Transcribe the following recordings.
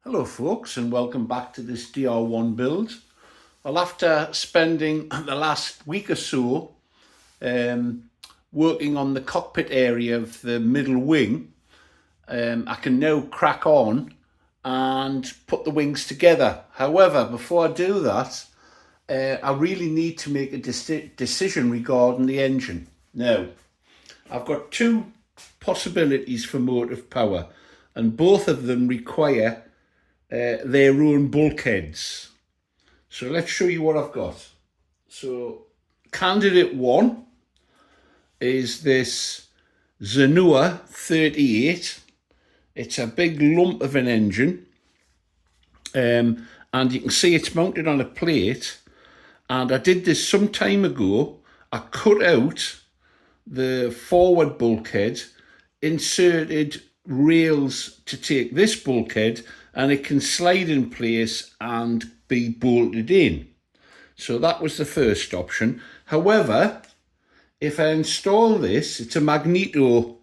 Hello folks, and welcome back to this DR1 build. Well, after spending the last week or so working on the cockpit area of the middle wing, I can now crack on and put the wings together. However, before I do that, I really need to make a decision regarding the engine. Now, I've got two possibilities for motive power, and both of them require their own bulkheads. So let's show you what I've got. So candidate one is this Zenoah 38. It's a big lump of an engine, and you can see it's mounted on a plate. And I did this some time ago. I cut out the forward bulkhead, inserted rails to take this bulkhead, and it can slide in place and be bolted in. So that was the first option. However, if I install this, it's a magneto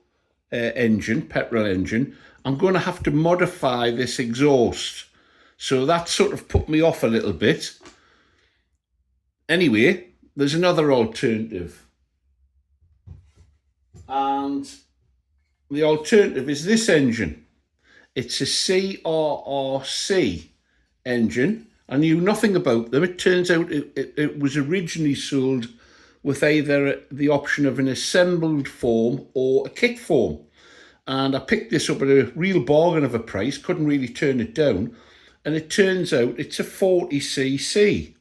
engine, petrol engine, I'm going to have to modify this exhaust. So that sort of put me off a little bit. Anyway, there's another alternative. And the alternative is this engine. It's a CRRC engine. I knew nothing about them. It turns out it was originally sold with either the option of an assembled form or a kit form. And I picked this up at a real bargain of a price, couldn't really turn it down. And it turns out it's a 40cc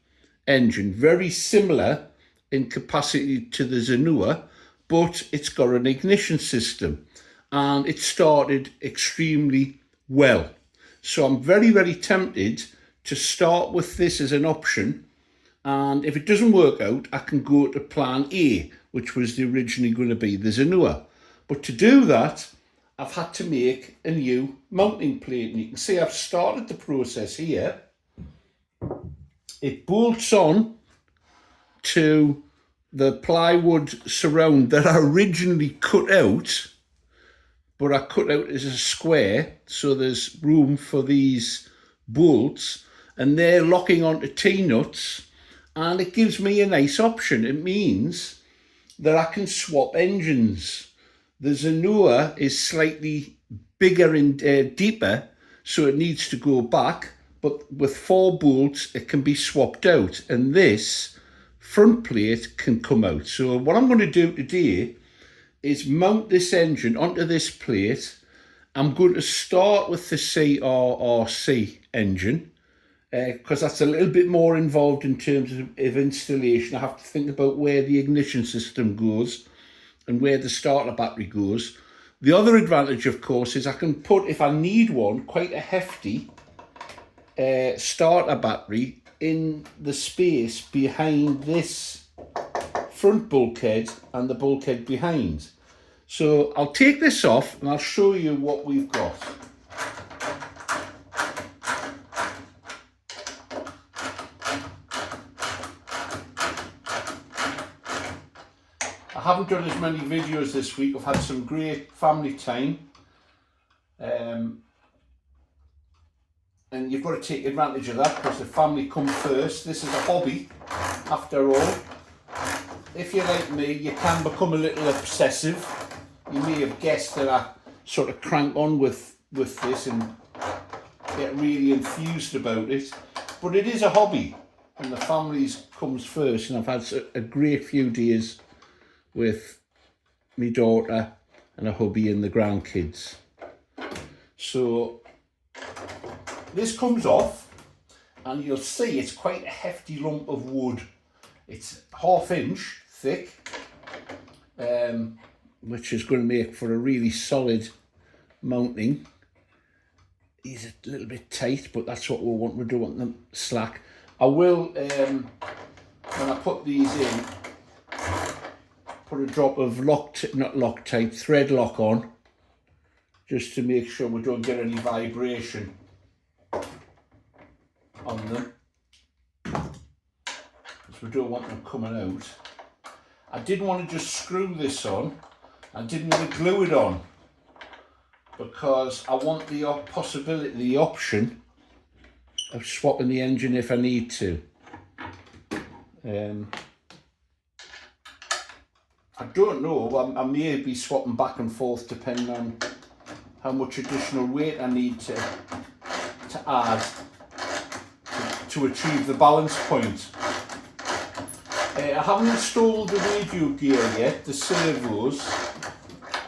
engine, very similar in capacity to the Zenoah, but it's got an ignition system. And it started extremely well. So I'm very, very tempted to start with this as an option. And if it doesn't work out, I can go to plan A, which was originally going to be the Zenoah. But to do that, I've had to make a new mounting plate. And you can see I've started the process here. It bolts on to the plywood surround that I originally cut out, but I cut out as a square, so there's room for these bolts, and they're locking onto T-nuts, and it gives me a nice option. It means that I can swap engines. The Zenoah is slightly bigger and deeper, so it needs to go back, but with 4 bolts, it can be swapped out, and this front plate can come out. So what I'm going to do today is mount this engine onto this plate. I'm going to start with the CRRC engine because that's a little bit more involved in terms of installation. I have to think about where the ignition system goes and where the starter battery goes. The other advantage, of course, is I can put, if I need one, quite a hefty starter battery in the space behind this front bulkhead and the bulkhead behind. So I'll take this off and I'll show you what we've got. I haven't done as many videos this week. I've had some great family time. And you've got to take advantage of that because the family come first. This is a hobby, after all. If you're like me, you can become a little obsessive. You may have guessed that I sort of crank on with this and get really enthused about it. But it is a hobby, and the family comes first. And I've had a great few days with my daughter and a hubby and the grandkids. So this comes off, and you'll see it's quite a hefty lump of wood. It's 1/2 inch thick, which is going to make for a really solid mounting. He's a little bit tight, but that's what we want. We don't want them slack. I will, when I put these in, put a drop of thread lock on, just to make sure we don't get any vibration on them, because we don't want them coming out. I didn't want to just screw this on. I didn't want to glue it on because I want the option of swapping the engine if I need to. I don't know, I may be swapping back and forth depending on how much additional weight I need to add to achieve the balance point. I haven't installed the radio gear yet, the servos,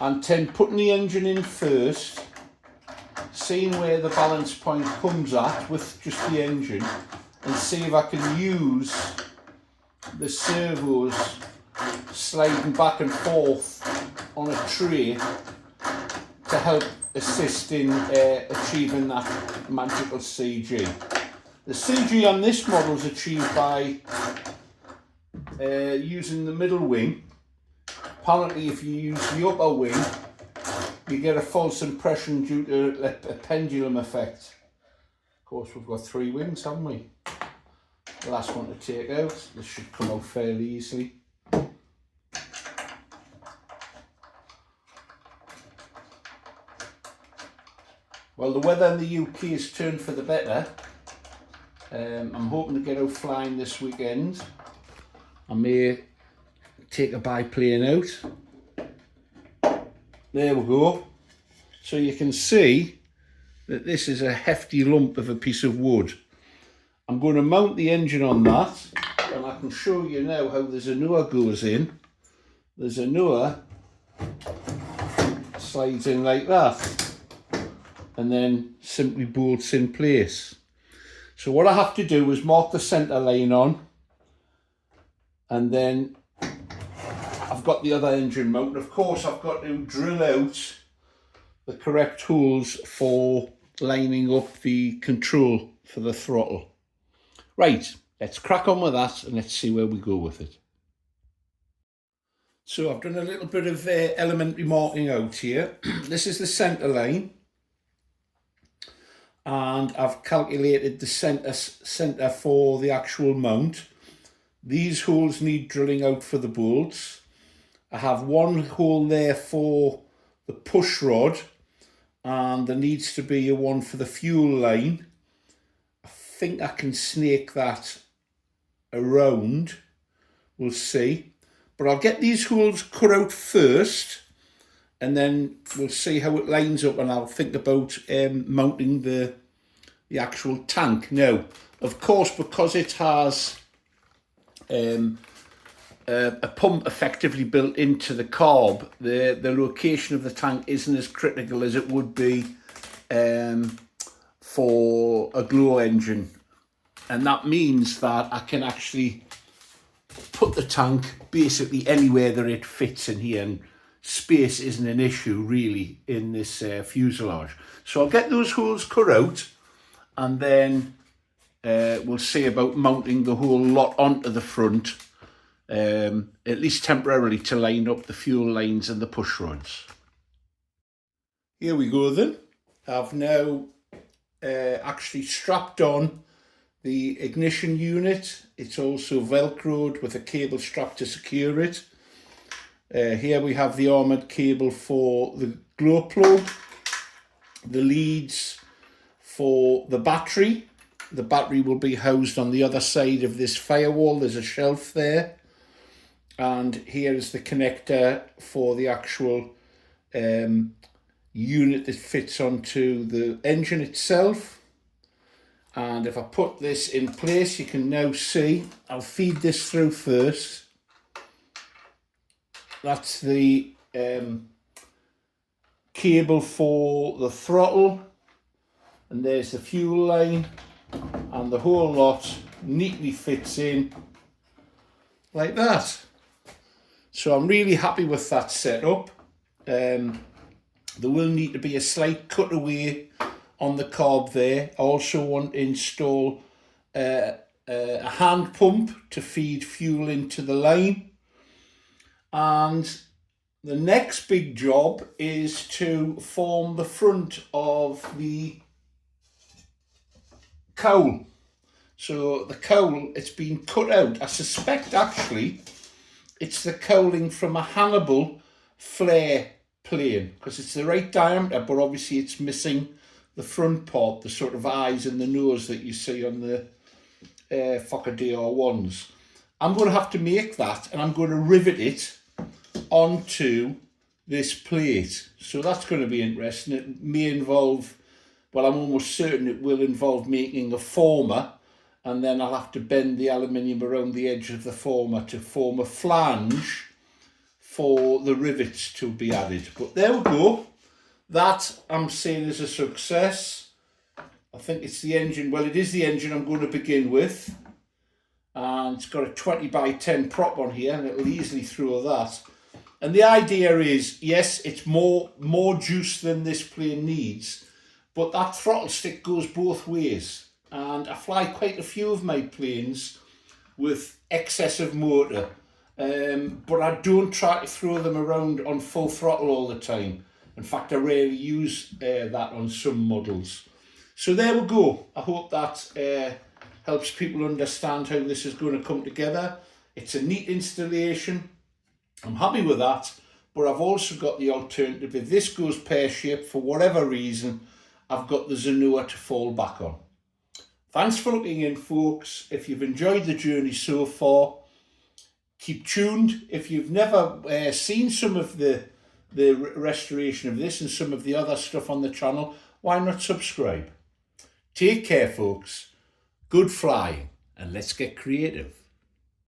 and then putting the engine in first, seeing where the balance point comes at with just the engine, and see if I can use the servos sliding back and forth on a tray to help assist in achieving that magical CG. The CG on this model is achieved by using the middle wing. Apparently if you use the upper wing, you get a false impression due to a pendulum effect. Of course, we've got 3 wings, haven't we? The last one to take out. This should come out fairly easily. Well, the weather in the UK has turned for the better. I'm hoping to get out flying this weekend. I may take a biplane out. There we go. So you can see that this is a hefty lump of a piece of wood. I'm going to mount the engine on that, and I can show you now how the Zenoah goes in. The Zenoah slides in like that, and then simply bolts in place. So what I have to do is mark the centre line on, and then I've got the other engine mount. Of course, I've got to drill out the correct holes for lining up the control for the throttle. Right, let's crack on with that and let's see where we go with it. So I've done a little bit of elementary marking out here. This is the centre line, and I've calculated the centre for the actual mount. These holes need drilling out for the bolts. I have one hole there for the push rod, and there needs to be a one for the fuel line. I think I can snake that around, we'll see. But I'll get these holes cut out first, and then we'll see how it lines up, and I'll think about mounting the actual tank. Now, of course, because it has a pump effectively built into the carb, the location of the tank isn't as critical as it would be for a glow engine, and that means that I can actually put the tank basically anywhere that it fits in here, and space isn't an issue really in this fuselage. So I'll get those holes cut out, and then we'll see about mounting the whole lot onto the front, at least temporarily, to line up the fuel lines and the push rods. Here we go then. I've now actually strapped on the ignition unit. It's also velcroed with a cable strap to secure it. Here we have the armoured cable for the glow plug, the leads for the battery. The battery will be housed on the other side of this firewall. There's a shelf there. And here is the connector for the actual unit that fits onto the engine itself. And if I put this in place, you can now see, I'll feed this through first. That's the cable for the throttle, and there's the fuel line, and the whole lot neatly fits in like that. So I'm really happy with that setup. There will need to be a slight cutaway on the carb there. I also want to install a hand pump to feed fuel into the line. And the next big job is to form the front of the cowl. So the cowl, it's been cut out. I suspect actually it's the cowling from a hangable flare plane, because it's the right diameter, but obviously it's missing the front part, the sort of eyes and the nose that you see on the Fokker DR1s. I'm going to have to make that, and I'm going to rivet it onto this plate. So that's going to be interesting. It may involve, well, I'm almost certain it will involve making a former, and then I'll have to bend the aluminium around the edge of the former to form a flange for the rivets to be added. But there we go. That I'm saying is a success. I think it's the engine. Well, it is the engine I'm going to begin with. And it's got a 20 by 10 prop on here, and it'll easily throw that. And the idea is, yes, it's more juice than this plane needs, but that throttle stick goes both ways. And I fly quite a few of my planes with excessive motor, but I don't try to throw them around on full throttle all the time. In fact, I rarely use that on some models. So there we go. I hope that helps people understand how this is going to come together. It's a neat installation. I'm happy with that, but I've also got the alternative. If this goes pear-shaped for whatever reason, I've got the Zenoah to fall back on. Thanks for looking in, folks. If you've enjoyed the journey so far, keep tuned. If you've never seen some of the restoration of this and some of the other stuff on the channel, why not subscribe? Take care, folks. Good flying, and let's get creative.